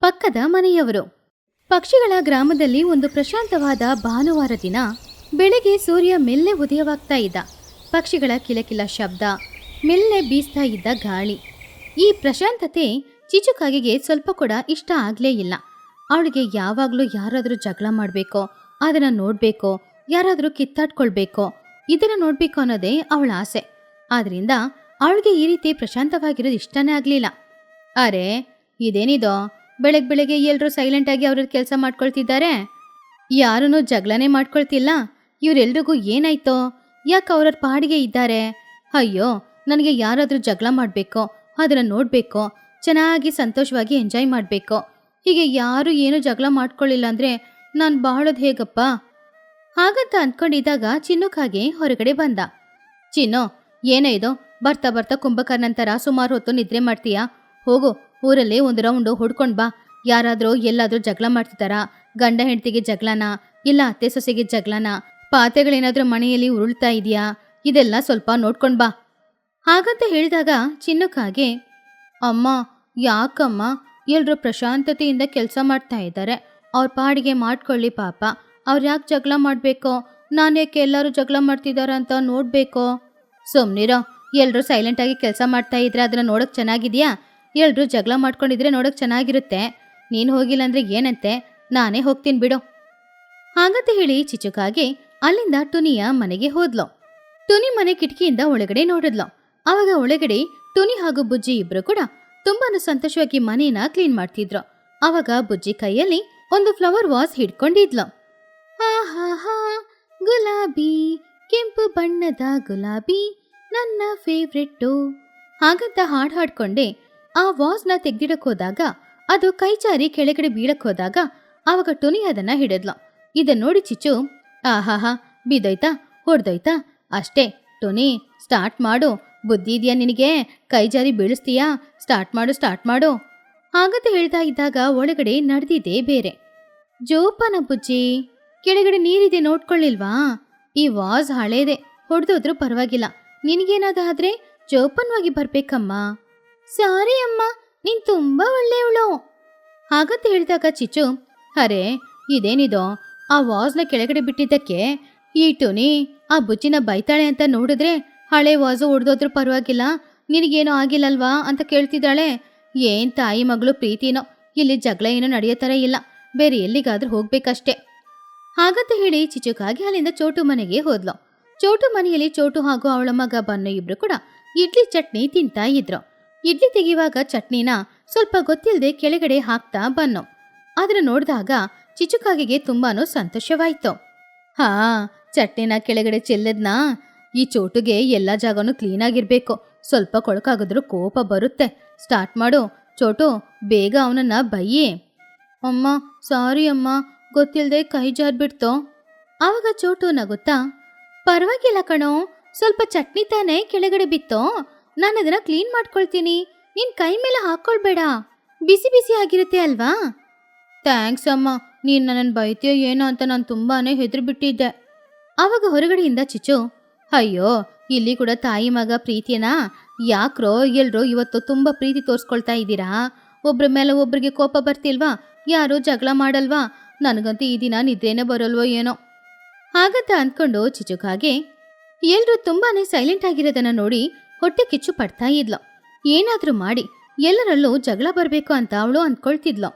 ಪಕ್ಕದ ಮನೆಯವರು. ಪಕ್ಷಿಗಳ ಗ್ರಾಮದಲ್ಲಿ ಒಂದು ಪ್ರಶಾಂತವಾದ ಭಾನುವಾರ ದಿನ ಬೆಳಗ್ಗೆ ಸೂರ್ಯ ಮೆಲ್ಲೆ ಉದಯವಾಗ್ತಾ ಇದ್ದ. ಪಕ್ಷಿಗಳ ಕಿಲಕಿಲ ಶಬ್ದ, ಮೆಲ್ಲೆ ಬೀಸ್ತಾ ಇದ್ದ ಗಾಳಿ. ಈ ಪ್ರಶಾಂತತೆ ಚಿಚುಕಾಗಿಗೆ ಸ್ವಲ್ಪ ಕೂಡ ಇಷ್ಟ ಆಗಲೇ ಇಲ್ಲ. ಅವಳಿಗೆ ಯಾವಾಗಲೂ ಯಾರಾದರೂ ಜಗಳ ಮಾಡಬೇಕೋ, ಅದನ್ನು ನೋಡಬೇಕೋ, ಯಾರಾದರೂ ಕಿತ್ತಾಡ್ಕೊಳ್ಬೇಕೋ, ಇದನ್ನು ನೋಡಬೇಕು ಅನ್ನೋದೇ ಅವಳ ಆಸೆ. ಆದ್ರಿಂದ ಅವಳಿಗೆ ಈ ರೀತಿ ಪ್ರಶಾಂತವಾಗಿರೋದು ಇಷ್ಟನೇ ಆಗಲಿಲ್ಲ. ಅರೆ, ಇದೇನಿದೋ ಬೆಳಗ್ಗೆ ಎಲ್ಲರೂ ಸೈಲೆಂಟಾಗಿ ಅವ್ರದ್ದು ಕೆಲಸ ಮಾಡ್ಕೊಳ್ತಿದ್ದಾರೆ, ಯಾರೂ ಜಗಳನೇ ಮಾಡ್ಕೊಳ್ತಿಲ್ಲ. ಇವರೆಲ್ರಿಗೂ ಏನಾಯ್ತೋ? ಯಾಕೆ ಅವ್ರವ್ರ ಪಾಡಿಗೆ ಇದ್ದಾರೆ? ಅಯ್ಯೋ, ನನಗೆ ಯಾರಾದರೂ ಜಗಳ ಮಾಡಬೇಕೋ, ಅದನ್ನು ನೋಡಬೇಕೋ, ಚೆನ್ನಾಗಿ ಸಂತೋಷವಾಗಿ ಎಂಜಾಯ್ ಮಾಡಬೇಕೋ. ಹೀಗೆ ಯಾರು ಏನು ಜಗಳ ಮಾಡ್ಕೊಳ್ಳಿಲ್ಲ ಅಂದರೆ ನಾನು ಬಾಳೋದು ಹೇಗಪ್ಪ? ಹಾಗಂತ ಅಂದ್ಕೊಂಡಿದ್ದಾಗ ಚಿನ್ನುಕಾಗೆ ಹೊರಗಡೆ ಬಂದ. ಚಿನ್ನು, ಏನೇ ಇದು? ಬರ್ತಾ ಬರ್ತಾ ಕುಂಭಕರ್ಣಂತರ ಸುಮಾರು ಹೊತ್ತು ನಿದ್ರೆ ಮಾಡ್ತೀಯಾ? ಹೋಗು, ಊರಲ್ಲಿ ಒಂದು ರೌಂಡು ಹೊಡ್ಕೊಂಡು ಬಾ. ಯಾರಾದರೂ ಎಲ್ಲಾದರೂ ಜಗಳ ಮಾಡ್ತಿದ್ದಾರಾ? ಗಂಡ ಹೆಂಡತಿಗೆ ಜಗಳನ, ಇಲ್ಲ ಅತ್ತೆ ಸೊಸೆಗೆ ಜಗಳನ, ಪಾತ್ರೆಗಳೇನಾದರೂ ಮನೆಯಲ್ಲಿ ಉರುಳ್ತಾ ಇದೆಯಾ? ಇದೆಲ್ಲ ಸ್ವಲ್ಪ ನೋಡ್ಕೊಂಡು ಬಾ. ಹಾಗಂತ ಹೇಳಿದಾಗ ಚಿನ್ನುಕಾಗೆ, ಅಮ್ಮ ಯಾಕಮ್ಮ? ಎಲ್ಲರೂ ಪ್ರಶಾಂತತೆಯಿಂದ ಕೆಲಸ ಮಾಡ್ತಾ ಇದ್ದಾರೆ, ಅವ್ರ ಪಾಡಿಗೆ ಮಾಡ್ಕೊಳ್ಳಿ ಪಾಪ. ಅವ್ರು ಯಾಕೆ ಜಗಳ ಮಾಡಬೇಕೋ? ನಾನು ಯಾಕೆ ಎಲ್ಲರೂ ಜಗಳ ಮಾಡ್ತಿದ್ದಾರ ಅಂತ ನೋಡಬೇಕೋ? ಸುಮ್ಮನಿರೋ, ಎಲ್ಲರೂ ಸೈಲೆಂಟಾಗಿ ಕೆಲಸ ಮಾಡ್ತಾ ಇದ್ರೆ ಅದನ್ನು ನೋಡೋಕೆ ಚೆನ್ನಾಗಿದೆಯಾ? ಎಲ್ಲರೂ ಜಗಳ ಮಾಡ್ಕೊಂಡಿದ್ರೆ ನೋಡೋಕೆ ಚೆನ್ನಾಗಿರುತ್ತೆ. ನೀನು ಹೋಗಿಲ್ಲ ಅಂದರೆ ಏನಂತೆ, ನಾನೇ ಹೋಗ್ತೀನಿ ಬಿಡು. ಹಾಗಂತ ಹೇಳಿ ಚಿಚುಕಾಗೆ ಅಲ್ಲಿಂದ ಟುನಿಯ ಮನೆಗೆ ಹೋದ್ಲು. ಟುನಿ ಮನೆ ಕಿಟಕಿಯಿಂದ ಒಳಗಡೆ ನೋಡಿದ್ಲು. ಆವಾಗ ಒಳಗಡೆ ಟುನಿ ಹಾಗೂ ಬುಜ್ಜಿ ಇಬ್ರು ಕೂಡ ತುಂಬಾನು ಸಂತೋಷವಾಗಿ ಮನೇನ ಕ್ಲೀನ್ ಮಾಡ್ತಿದ್ರು. ಆವಾಗ ಬುಜ್ಜಿ ಕೈಯಲ್ಲಿ ಒಂದು ಫ್ಲವರ್ ವಾಸ್ ಹಿಡ್ಕೊಂಡಿದ್ಲು. ಹಾ, ಗುಲಾಬಿ, ಕೆಂಪು ಬಣ್ಣದ ಗುಲಾಬಿ ನನ್ನ ಫೇವ್ರೆಟ್ಟು. ಹಾಗಂತ ಹಾಡ್ ಹಾಡ್ಕೊಂಡೆ ಆ ವಾಸ್ನ ತೆಗ್ದಿಡಕ್ ಹೋದಾಗ ಅದು ಕೈ ಜಾರಿ ಕೆಳಗಡೆ ಬೀಳಕ್ ಹೋದಾಗ ಆವಾಗ ಟುನಿ ಅದನ್ನ ಹಿಡಿದ್ಲು. ಇದನ್ನ ನೋಡಿ ಚಿಚ್ಚು, ಆಹಾಹಾ, ಬಿದ್ದೋಯ್ತಾ? ಹೊಡೆದೋಯ್ತಾ? ಅಷ್ಟೇ ಟುನಿ, ಸ್ಟಾರ್ಟ್ ಮಾಡು. ಬುದ್ಧಿ ಇದೆಯಾ ನಿನಗೆ? ಕೈ ಜಾರಿ ಬೀಳಿಸ್ತೀಯಾ? ಸ್ಟಾರ್ಟ್ ಮಾಡು. ಹಾಗಂತ ಹೇಳ್ತಾ ಇದ್ದಾಗ ಒಳಗಡೆ ನಡೆದಿದೆ ಬೇರೆ. ಜೋಪಾನ ಬುಜ್ಜಿ, ಕೆಳಗಡೆ ನೀರಿದೆ ನೋಡ್ಕೊಳ್ಳಿಲ್ವಾ? ಈ ವಾಸ್ ಹಳೇದೆ, ಹೊಡೆದೋದ್ರೂ ಪರವಾಗಿಲ್ಲ. ನಿನಗೇನಾದ್ರೆ ಜೋಪಾನವಾಗಿ ಬರ್ಬೇಕಮ್ಮ. ಸಾರಿ ಅಮ್ಮ, ನೀನ್ ತುಂಬಾ ಒಳ್ಳೆಯವಳು. ಹಾಗಂತ ಹೇಳಿದಾಗ ಚಿಚ್ಚು, ಅರೆ ಇದೇನಿದೋ? ಆ ವಾಸ್ನ ಕೆಳಗಡೆ ಬಿಟ್ಟಿದ್ದಕ್ಕೆ ಈ ಟುನಿ ಆ ಬುಜ್ಜಿನ ಬೈತಾಳೆ ಅಂತ ನೋಡಿದ್ರೆ ಹಳೆ ವಾಸು ಹೊಡೆದೋದ್ರೂ ಪರವಾಗಿಲ್ಲ, ನಿನಗೇನೋ ಆಗಿಲ್ಲಲ್ವಾ ಅಂತ ಕೇಳ್ತಿದ್ದಾಳೆ. ಏನ್ ತಾಯಿ ಮಗಳು ಪ್ರೀತಿನೋ, ಇಲ್ಲಿ ಜಗಳ ಏನೋ ನಡೆಯೋ ಥರ ಇಲ್ಲ, ಬೇರೆ ಎಲ್ಲಿಗಾದ್ರೂ ಹೋಗ್ಬೇಕಷ್ಟೆ. ಹಾಗಂತ ಹೇಳಿ ಚಿಚುಕಾಗಿ ಅಲ್ಲಿಂದ ಚೋಟು ಮನೆಗೆ ಹೋದ್ಲು. ಚೋಟು ಮನೆಯಲ್ಲಿ ಚೋಟು ಹಾಗೂ ಅವಳ ಮಗ ಬನ್ನು ಇಬ್ರು ಕೂಡ ಇಡ್ಲಿ ಚಟ್ನಿ ತಿಂತಾ ಇದ್ರು. ಇಡ್ಲಿ ತೆಗೆಯುವಾಗ ಚಟ್ನಿನ ಸ್ವಲ್ಪ ಗೊತ್ತಿಲ್ಲದೆ ಕೆಳಗಡೆ ಹಾಕ್ತಾ ಬನ್ನು. ಅದನ್ನು ನೋಡಿದಾಗ ಚಿಚುಕಾಗಿಗೆ ತುಂಬಾನು ಸಂತೋಷವಾಯ್ತು. ಹಾ, ಚಟ್ನಿನ ಕೆಳಗಡೆ ಚೆಲ್ಲದ್ನಾ? ಈ ಚೋಟುಗೆ ಎಲ್ಲ ಜಾಗನೂ ಕ್ಲೀನಾಗಿರ್ಬೇಕು. ಸ್ವಲ್ಪ ಕೊಳಕಾಗಿದ್ರೂ ಕೋಪ ಬರುತ್ತೆ. ಸ್ಟಾರ್ಟ್ ಮಾಡು ಚೋಟು, ಬೇಗ ಅವನನ್ನ ಬೈಯಿ. ಅಮ್ಮ ಸಾರಿ ಅಮ್ಮ, ಗೊತ್ತಿಲ್ಲದೆ ಕೈ ಜಾರ್ಬಿಡ್ತೋ. ಆವಾಗ ಚೋಟು ನಗುತ್ತಾ, ಪರವಾಗಿಲ್ಲ ಕಣೋ, ಸ್ವಲ್ಪ ಚಟ್ನಿ ತಾನೇ ಕೆಳಗಡೆ ಬಿತ್ತೋ, ನಾನು ಅದನ್ನ ಕ್ಲೀನ್ ಮಾಡ್ಕೊಳ್ತೀನಿ, ನಿನ್ ಕೈ ಮೇಲೆ ಹಾಕ್ಕೊಳ್ಬೇಡ, ಬಿಸಿ ಬಿಸಿ ಆಗಿರುತ್ತೆ ಅಲ್ವಾ. ಥ್ಯಾಂಕ್ಸ್ ಅಮ್ಮ, ನೀನು ನನ್ನನ್ನು ಬೈತೀಯೋ ಏನೋ ಅಂತ ನಾನು ತುಂಬಾನೇ ಹೆದರ್ಬಿಟ್ಟಿದ್ದೆ. ಆವಾಗ ಹೊರಗಡೆಯಿಂದ ಚಿಚ್ಚು, ಅಯ್ಯೋ ಇಲ್ಲಿ ಕೂಡ ತಾಯಿ ಮಗ ಪ್ರೀತಿಯನಾ? ಯಾಕ್ರೋ ಎಲ್ರೋ ಇವತ್ತು ತುಂಬ ಪ್ರೀತಿ ತೋರಿಸ್ಕೊಳ್ತಾ ಇದ್ದೀರಾ? ಒಬ್ರ ಮೇಲೆ ಒಬ್ರಿಗೆ ಕೋಪ ಬರ್ತಿಲ್ವಾ? ಯಾರೂ ಜಗಳ ಮಾಡಲ್ವಾ? ನನಗಂತೂ ಈ ದಿನ ನಿದ್ರೇನೆ ಬರೋಲ್ವೋ ಏನೋ. ಹಾಗಂತ ಅಂದ್ಕೊಂಡು ಚಿಚುಕಾಗೆ ಎಲ್ರೂ ತುಂಬಾನೇ ಸೈಲೆಂಟ್ ಆಗಿರೋದನ್ನ ನೋಡಿ ಹೊಟ್ಟೆ ಕಿಚ್ಚು ಪಡ್ತಾ ಇದ್ಲು. ಏನಾದ್ರೂ ಮಾಡಿ ಎಲ್ಲರಲ್ಲೂ ಜಗಳ ಬರಬೇಕು ಅಂತ ಅವಳು ಅಂದ್ಕೊಳ್ತಿದ್ಲು.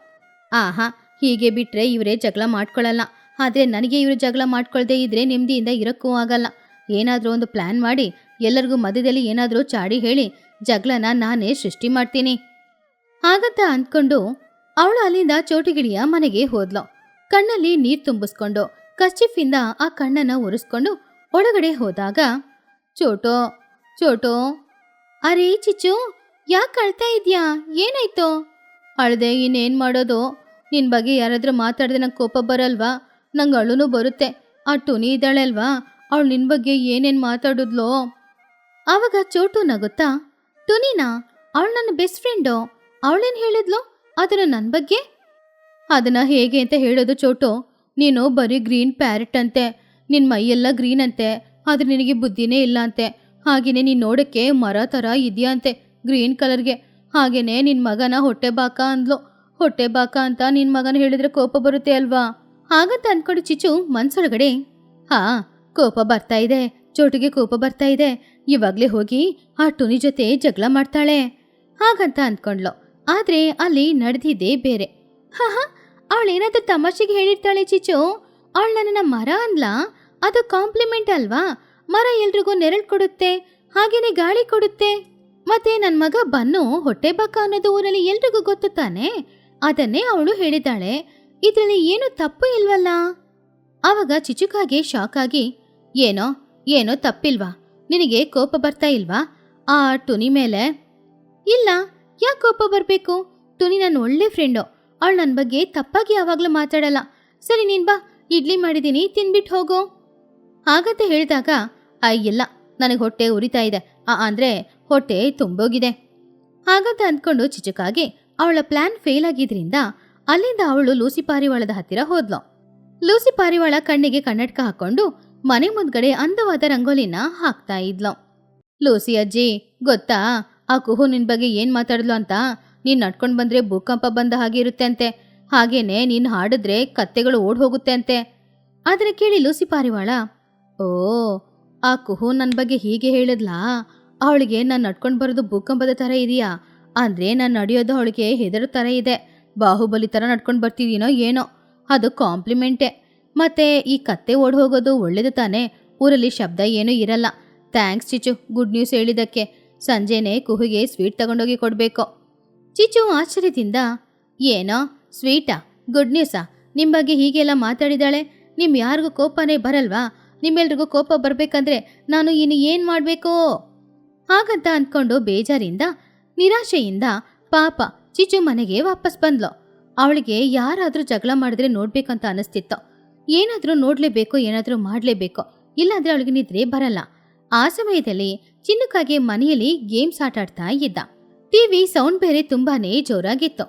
ಆಹಾ, ಹೀಗೆ ಬಿಟ್ರೆ ಇವರೇ ಜಗಳ ಮಾಡ್ಕೊಳ್ಳಲ್ಲ, ಆದರೆ ನನಗೆ ಇವರು ಜಗಳ ಮಾಡ್ಕೊಳ್ದೇ ಇದ್ರೆ ನೆಮ್ಮದಿಯಿಂದ ಇರೋಕ್ಕೂ ಆಗಲ್ಲ. ಏನಾದರೂ ಒಂದು ಪ್ಲಾನ್ ಮಾಡಿ ಎಲ್ಲರಿಗೂ ಮಧ್ಯದಲ್ಲಿ ಏನಾದರೂ ಚಾಡಿ ಹೇಳಿ ಜಗಳನ ನಾನೇ ಸೃಷ್ಟಿ ಮಾಡ್ತೀನಿ. ಹಾಗಂತ ಅಂದ್ಕೊಂಡು ಅವಳು ಅಲ್ಲಿಂದ ಚೋಟುಗಿಳಿಯ ಮನೆಗೆ ಹೋದ್ಲು. ಕಣ್ಣಲ್ಲಿ ನೀರು ತುಂಬಿಸ್ಕೊಂಡು ಕರ್ಚಿಫಿಂದ ಆ ಕಣ್ಣನ್ನ ಒರೆಸ್ಕೊಂಡು ಒಳಗಡೆ ಹೋದಾಗ, ಚೋಟೋ, ಅರೇ ಚಿಚ್ಚು, ಯಾಕೆ ಅಳ್ತಾ ಇದ್ಯಾ? ಏನಾಯ್ತು? ಅಳ್ದೆ ಇನ್ನೇನು ಮಾಡೋದು? ನಿನ್ನ ಬಗ್ಗೆ ಯಾರಾದ್ರೂ ಮಾತಾಡಿದ್ರೆ ನಂಗೆ ಕೋಪ ಬರಲ್ವಾ? ನಂಗೆ ಅಳುನೂ ಬರುತ್ತೆ. ಆ ಟುನಿ ಇದ್ದಾಳೆ ಅಲ್ವಾ, ಅವಳು ನಿನ್ನ ಬಗ್ಗೆ ಏನೇನು ಮಾತಾಡಿದ್ಲೋ? ಆವಾಗ ಚೋಟು ನಗುತ್ತಾ, ಟುನಿನಾ? ಅವಳು ನನ್ನ ಬೆಸ್ಟ್ ಫ್ರೆಂಡು, ಅವಳೇನು ಹೇಳಿದ್ಲು ಅದನ್ನು ನನ್ನ ಬಗ್ಗೆ? ಅದನ್ನು ಹೇಗೆ ಅಂತ ಹೇಳೋದು ಚೋಟು? ನೀನು ಬರೀ ಗ್ರೀನ್ ಪ್ಯಾರೆಟ್ ಅಂತೆ, ನಿನ್ನ ಮೈಯೆಲ್ಲ ಗ್ರೀನ್ ಅಂತೆ, ಆದರೆ ನಿನಗೆ ಬುದ್ಧಿನೇ ಇಲ್ಲ ಅಂತೆ. ಹಾಗೇನೆ ನೀನು ನೋಡೋಕ್ಕೆ ಮರ ಥರ ಇದೆಯಂತೆ, ಗ್ರೀನ್ ಕಲರ್ಗೆ. ಹಾಗೇನೆ ನಿನ್ನ ಮಗನ ಹೊಟ್ಟೆ ಬಾಕ ಅಂದ್ಲು. ಹೊಟ್ಟೆ ಬಾಕ ಅಂತ ನಿನ್ನ ಮಗನ ಹೇಳಿದ್ರೆ ಕೋಪ ಬರುತ್ತೆ ಅಲ್ವಾ? ಹಾಗಂತ ಅಂದ್ಕೊಂಡು ಚಿಚ್ಚು ಮನ್ಸೊಳಗಡೆ, ಹಾ ಕೋಪ ಬರ್ತಾ ಇದೆ, ಚೋಟಿಗೆ ಕೋಪ ಬರ್ತಾ ಇದೆ, ಇವಾಗಲೇ ಹೋಗಿ ಆ ಟುನಿ ಜೊತೆ ಜಗಳ ಮಾಡ್ತಾಳೆ ಹಾಗಂತ ಅಂದ್ಕೊಂಡ್ಲು. ಆದರೆ ಅಲ್ಲಿ ನಡೆದಿದ್ದೇ ಬೇರೆ. ಹಾ ಅವಳೇನಾದ್ರೂ ತಮಾಷೆಗೆ ಹೇಳಿರ್ತಾಳೆ ಚಿಚ್ಚು. ಅವಳು ನನ್ನನ್ನು ಮರ ಅನ್ಲಾ? ಅದು ಕಾಂಪ್ಲಿಮೆಂಟ್ ಅಲ್ವಾ? ಮರ ಎಲ್ರಿಗೂ ನೆರಳು ಕೊಡುತ್ತೆ, ಹಾಗೇನೆ ಗಾಳಿ ಕೊಡುತ್ತೆ. ಮತ್ತೆ ನನ್ನ ಮಗ ಬನ್ನು ಹೊಟ್ಟೆ ಬಾಕ ಅನ್ನೋದು ಊರಲ್ಲಿ ಎಲ್ರಿಗೂ ಗೊತ್ತು ತಾನೆ, ಅದನ್ನೇ ಅವಳು ಹೇಳಿದ್ದಾಳೆ. ಇದರಲ್ಲಿ ಏನು ತಪ್ಪು ಇಲ್ವಲ್ಲ? ಆವಾಗ ಚಿಚುಕಾಗೆ ಶಾಕ್ ಆಗಿ, ಏನೋ ಏನೋ ತಪ್ಪಿಲ್ವಾ? ನಿನಗೆ ಕೋಪ ಬರ್ತಾ ಇಲ್ವಾ ಆ ಟುನಿ ಮೇಲೆ? ಇಲ್ಲ, ಯಾಕೆ ಕೋಪ ಬರಬೇಕು? ಟುನಿ ನನ್ನ ಒಳ್ಳೆ ಫ್ರೆಂಡು, ಅವಳು ನನ್ನ ಬಗ್ಗೆ ತಪ್ಪಾಗಿ ಯಾವಾಗಲೂ ಮಾತಾಡಲ್ಲ. ಸರಿ ನೀನು ಬಾ, ಇಡ್ಲಿ ಮಾಡಿದ್ದೀನಿ, ತಿನ್ಬಿಟ್ಟು ಹೋಗೋ ಹಾಗಂತ ಹೇಳಿದಾಗ, ಇಲ್ಲ ನನಗೆ ಹೊಟ್ಟೆ ಉರಿತಾ ಇದೆ, ಅಂದರೆ ಹೊಟ್ಟೆ ತುಂಬೋಗಿದೆ ಹಾಗಂತ ಅಂದ್ಕೊಂಡು ಚಿಚುಕಾಗೆ ಅವಳ ಪ್ಲಾನ್ ಫೇಲ್ ಆಗಿದ್ರಿಂದ ಅಲ್ಲಿಂದ ಅವಳು ಲೂಸಿ ಪಾರಿವಾಳದ ಹತ್ತಿರ ಹೋದ್ಲು. ಲೂಸಿ ಪಾರಿವಾಳ ಕಣ್ಣಿಗೆ ಕನ್ನಡಕ ಹಾಕೊಂಡು ಮನೆ ಮುಂದ್ಗಡೆ ಅಂದವಾದ ರಂಗೋಲಿನ ಹಾಕ್ತಾ ಇದ್ಲು. ಲೂಸಿ ಅಜ್ಜಿ, ಗೊತ್ತಾ ಆ ಕುಹು ನಿನ್ ಬಗ್ಗೆ ಏನ್ ಮಾತಾಡಿದ್ಲು ಅಂತ? ನೀನ್ ನಡ್ಕೊಂಡು ಬಂದ್ರೆ ಭೂಕಂಪ ಬಂದ ಹಾಗೆ ಇರುತ್ತೆ ಅಂತೆ, ಹಾಗೇನೆ ನೀನ್ ಹಾಡಿದ್ರೆ ಕತ್ತೆಗಳು ಓಡ್ ಹೋಗುತ್ತೆ ಅಂತೆ. ಅದನ್ನ ಕೇಳಿ ಲೂಸಿ ಪಾರಿವಾಳ, ಓ ಆ ಕುಹು ನನ್ನ ಬಗ್ಗೆ ಹೀಗೆ ಹೇಳಿದ್ಲಾ? ಅವಳಿಗೆ ನಾನು ನಡ್ಕೊಂಡು ಬರೋದು ಭೂಕಂಪದ ಥರ ಇದೆಯಾ? ಅಂದರೆ ನಾನು ನಡೆಯೋದು ಅವಳಿಗೆ ಹೆದರೋ ಥರ ಇದೆ, ಬಾಹುಬಲಿ ಥರ ನಡ್ಕೊಂಡು ಬರ್ತಿದ್ದೀನೋ ಏನೋ. ಅದು ಕಾಂಪ್ಲಿಮೆಂಟೇ. ಮತ್ತೆ ಈ ಕತ್ತೆ ಓಡ್ ಹೋಗೋದು ಒಳ್ಳೇದು ತಾನೇ, ಊರಲ್ಲಿ ಶಬ್ದ ಏನೂ ಇರಲ್ಲ. ಥ್ಯಾಂಕ್ಸ್ ಚಿಚು, ಗುಡ್ ನ್ಯೂಸ್ ಹೇಳಿದ್ದಕ್ಕೆ. ಸಂಜೆನೇ ಕುಹುಗೆ ಸ್ವೀಟ್ ತಗೊಂಡೋಗಿ ಕೊಡಬೇಕು. ಚಿಚು ಆಶ್ಚರ್ಯದಿಂದ, ಏನೋ ಸ್ವೀಟಾ? ಗುಡ್ ನ್ಯೂಸಾ? ನಿಮ್ಮ ಬಗ್ಗೆ ಹೀಗೆಲ್ಲ ಮಾತಾಡಿದಾಳೆ. ನಿಮ್ಮ ಯಾರಿಗೂ ಕೋಪನೇ ಬರಲ್ವಾ? ನಿಮ್ಮೆಲ್ರಿಗೂ ಕೋಪ ಬರಬೇಕಂದ್ರೆ ನಾನು ಇನ್ನು ಏನು ಮಾಡಬೇಕೋ ಹಾಗಂತ ಅಂದ್ಕೊಂಡು ಬೇಜಾರಿಂದ ನಿರಾಶೆಯಿಂದ ಪಾಪ ಚಿಚು ಮನೆಗೆ ವಾಪಸ್ ಬಂದ್ಲು. ಅವಳಿಗೆ ಯಾರಾದರೂ ಜಗಳ ಮಾಡಿದ್ರೆ ನೋಡ್ಬೇಕಂತ ಅನಿಸ್ತಿತ್ತು. ಏನಾದರೂ ನೋಡಲೇಬೇಕು, ಏನಾದರೂ ಮಾಡಲೇಬೇಕು, ಇಲ್ಲಾಂದರೆ ಅವಳಿಗೆ ನಿದ್ರೆ ಬರಲ್ಲ. ಆ ಸಮಯದಲ್ಲಿ ಚಿನ್ನುಕಾಗೆ ಮನೆಯಲ್ಲಿ ಗೇಮ್ಸ್ ಆಟಾಡ್ತಾ ಇದ್ದ. ಟಿವಿ ಸೌಂಡ್ ಬೇರೆ ತುಂಬಾನೇ ಜೋರಾಗಿತ್ತು.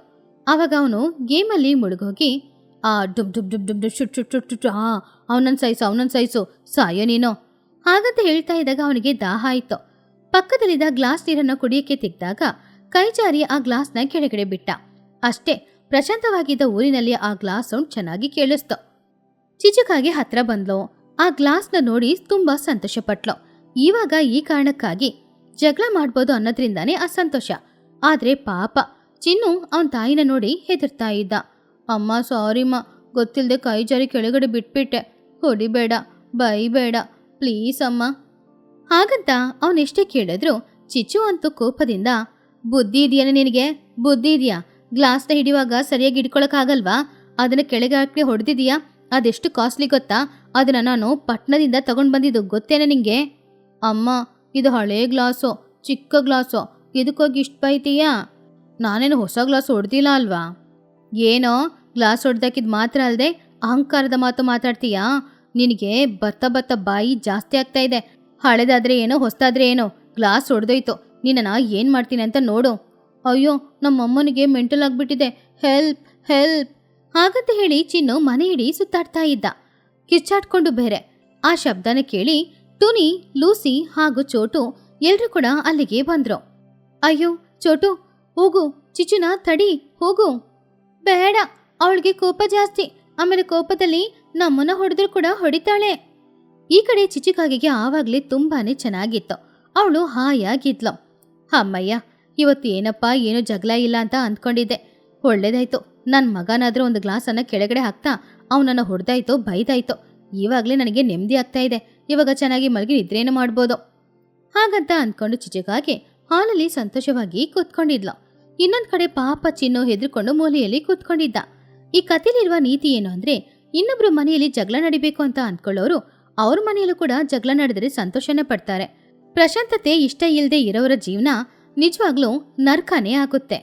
ಆವಾಗ ಅವನು ಗೇಮಲ್ಲಿ ಮುಳುಗೋಗಿ ಡುಬ್ ಡುಬ್ ಡುಬ್ ಡುಬ್ ಡುಬ್ ಶುಟ್ ಶುಟ್ ಶುಟ್ ಶುಟ್ ಅವನನ್ನ ಸೈಸು ಸಾಯೋ ನೀನು ಹಾಗಂತ ಹೇಳ್ತಾ ಇದ್ದಾಗ ಅವನಿಗೆ ದಾಹ ಆಯಿತು. ಪಕ್ಕದಲ್ಲಿದ್ದ ಗ್ಲಾಸ್ ನೀರನ್ನು ಕುಡಿಯೋಕ್ಕೆ ತೆಗೆದಾಗ ಕೈ ಜಾರಿ ಆ ಗ್ಲಾಸ್ನ ಕೆಳಗಡೆ ಬಿಟ್ಟ. ಅಷ್ಟೇ, ಪ್ರಶಾಂತವಾಗಿದ್ದ ಊರಿನಲ್ಲಿ ಆ ಗ್ಲಾಸ್ ಸೌಂಡ್ ಚೆನ್ನಾಗಿ ಕೇಳಿಸ್ತು. ಚಿಚುಕಾಗೆ ಹತ್ರ ಬಂದ್ಲು. ಆ ಗ್ಲಾಸ್ನ ನೋಡಿ ತುಂಬಾ ಸಂತೋಷಪಟ್ಲು. ಇವಾಗ ಈ ಕಾರಣಕ್ಕಾಗಿ ಜಗಳ ಮಾಡ್ಬೋದು ಅನ್ನೋದ್ರಿಂದಾನೇ ಅಸಂತೋಷ. ಆದ್ರೆ ಪಾಪ ಚಿನ್ನು ಅವನ ತಾಯಿನ ನೋಡಿ ಹೆದರ್ತಾ ಇದ್ದ. ಅಮ್ಮ ಸಾರಿಮ್ಮ, ಗೊತ್ತಿಲ್ಲದೆ ಕೈ ಜಾರಿ ಕೆಳಗಡೆ ಬಿಟ್ಬಿಟ್ಟೆ, ಹೊಡಿಬೇಡ, ಬೈಬೇಡ ಪ್ಲೀಸ್ ಅಮ್ಮ ಹಾಗಂತ ಅವನೆಷ್ಟೇ ಕೇಳಿದ್ರು ಚಿಚ್ಚು ಅಂತೂ ಕೋಪದಿಂದ, ಬುದ್ಧಿ ಇದೆಯೇನ ನಿನಗೆ? ಬುದ್ಧಿ ಇದೆಯಾ? ಗ್ಲಾಸ್ನ ಹಿಡಿಯುವಾಗ ಸರಿಯಾಗಿ ಹಿಡ್ಕೊಳಕ್ಕಾಗಲ್ವಾ? ಅದನ್ನು ಕೆಳಗೆ ಹಾಕಿ ಹೊಡೆದಿದೀಯಾ? ಅದೆಷ್ಟು ಕಾಸ್ಟ್ಲಿ ಗೊತ್ತಾ? ಅದನ್ನು ನಾನು ಪಟ್ಟಣದಿಂದ ತಗೊಂಡು ಬಂದಿದ್ದು ಗೊತ್ತೇನೆ ನಿಂಗೆ? ಅಮ್ಮ, ಇದು ಹಳೇ ಗ್ಲಾಸು, ಚಿಕ್ಕ ಗ್ಲಾಸು, ಇದಕ್ಕೋಗಿ ಇಷ್ಟು ಬೈತೀಯಾ? ನಾನೇನು ಹೊಸ ಗ್ಲಾಸ್ ಹೊಡೆದಿಲ್ಲ ಅಲ್ವಾ? ಏನೋ ಗ್ಲಾಸ್ ಹೊಡೆದಾಕಿದ್ ಮಾತ್ರ ಅಲ್ಲದೆ ಅಹಂಕಾರದ ಮಾತು ಮಾತಾಡ್ತೀಯಾ? ನಿನಗೆ ಬರ್ತಾ ಬರ್ತಾ ಬಾಯಿ ಜಾಸ್ತಿ ಆಗ್ತಾ ಇದೆ. ಹಳೆದಾದ್ರೆ ಏನೋ, ಹೊಸದಾದ್ರೆ ಏನೋ, ಗ್ಲಾಸ್ ಹೊಡೆದೋಯ್ತು, ನಿನ್ನ ಏನು ಮಾಡ್ತೀನಿ ಅಂತ ನೋಡು. ಅಯ್ಯೋ, ನಮ್ಮಮ್ಮನಿಗೆ ಮೆಂಟಲ್ ಆಗಿಬಿಟ್ಟಿದೆ, ಹೆಲ್ಪ್ ಹೆಲ್ಪ್ ಹಾಗಂತ ಹೇಳಿ ಚಿನ್ನು ಮನೆ ಇಡೀ ಸುತ್ತಾಡ್ತಾ ಇದ್ದ, ಕಿಚ್ಚಾಡ್ಕೊಂಡು ಬೇರೆ. ಆ ಶಬ್ದನ ಕೇಳಿ ಟುನಿ, ಲೂಸಿ ಹಾಗೂ ಚೋಟು ಎಲ್ರೂ ಕೂಡ ಅಲ್ಲಿಗೆ ಬಂದ್ರು. ಅಯ್ಯೋ ಚೋಟು, ಹೋಗು, ಚಿಚುನ ತಡಿ, ಹೋಗು. ಬೇಡ, ಅವಳಿಗೆ ಕೋಪ ಜಾಸ್ತಿ, ಆಮೇಲೆ ಕೋಪದಲ್ಲಿ ನಮ್ಮನ್ನ ಹೊಡೆದ್ರು ಕೂಡ ಹೊಡಿತಾಳೆ. ಈ ಕಡೆ ಚಿಚುಕಾಗಿಗೆ ಆವಾಗಲೇ ತುಂಬಾನೇ ಚೆನ್ನಾಗಿತ್ತು. ಅವಳು ಹಾಯಾಗಿದ್ಲು. ಅಮ್ಮಯ್ಯ, ಇವತ್ತು ಏನಪ್ಪ ಏನೂ ಜಗಳ ಇಲ್ಲ ಅಂತ ಅಂದ್ಕೊಂಡಿದ್ದೆ. ಒಳ್ಳೇದಾಯ್ತು, ನನ್ನ ಮಗನಾದರೂ ಒಂದು ಗ್ಲಾಸನ್ನು ಕೆಳಗಡೆ ಹಾಕ್ತಾ ಅವನನ್ನು ಹೊಡೆದಾಯ್ತು, ಬೈದಾಯ್ತು. ಇವಾಗಲೇ ನನಗೆ ನೆಮ್ಮದಿ ಆಗ್ತಾ ಇದೆ. ಇವಾಗ ಚೆನ್ನಾಗಿ ಮಲಗಿ ನಿದ್ರೇನು ಮಾಡ್ಬೋದು ಹಾಗಂತ ಅಂದ್ಕೊಂಡು ಚಿಚುಕಾಗೆ ಹಾಲಲ್ಲಿ ಸಂತೋಷವಾಗಿ ಕೂತ್ಕೊಂಡಿದ್ಲು. ಇನ್ನೊಂದು ಕಡೆ ಪಾಪ ಚಿನ್ನು ಹೆದರ್ಕೊಂಡು ಮೂಲೆಯಲ್ಲಿ ಕೂತ್ಕೊಂಡಿದ್ದ. ಈ ಕಥೆಲಿರುವ ನೀತಿ ಏನು ಅಂದರೆ, ಇನ್ನೊಬ್ರು ಮನೆಯಲ್ಲಿ ಜಗಳ ನಡಿಬೇಕು ಅಂತ ಅಂದ್ಕೊಳ್ಳೋರು ಅವ್ರ ಮನೆಯಲ್ಲೂ ಕೂಡ ಜಗಳ ನಡೆದರೆ ಸಂತೋಷನೇ ಪಡ್ತಾರೆ. ಪ್ರಶಾಂತತೆ ಇಷ್ಟ ಇಲ್ಲದೆ ಇರೋರ ಜೀವನ ನಿಜವಾಗ್ಲೂ ನರ್ಕನೇ ಆಗುತ್ತೆ.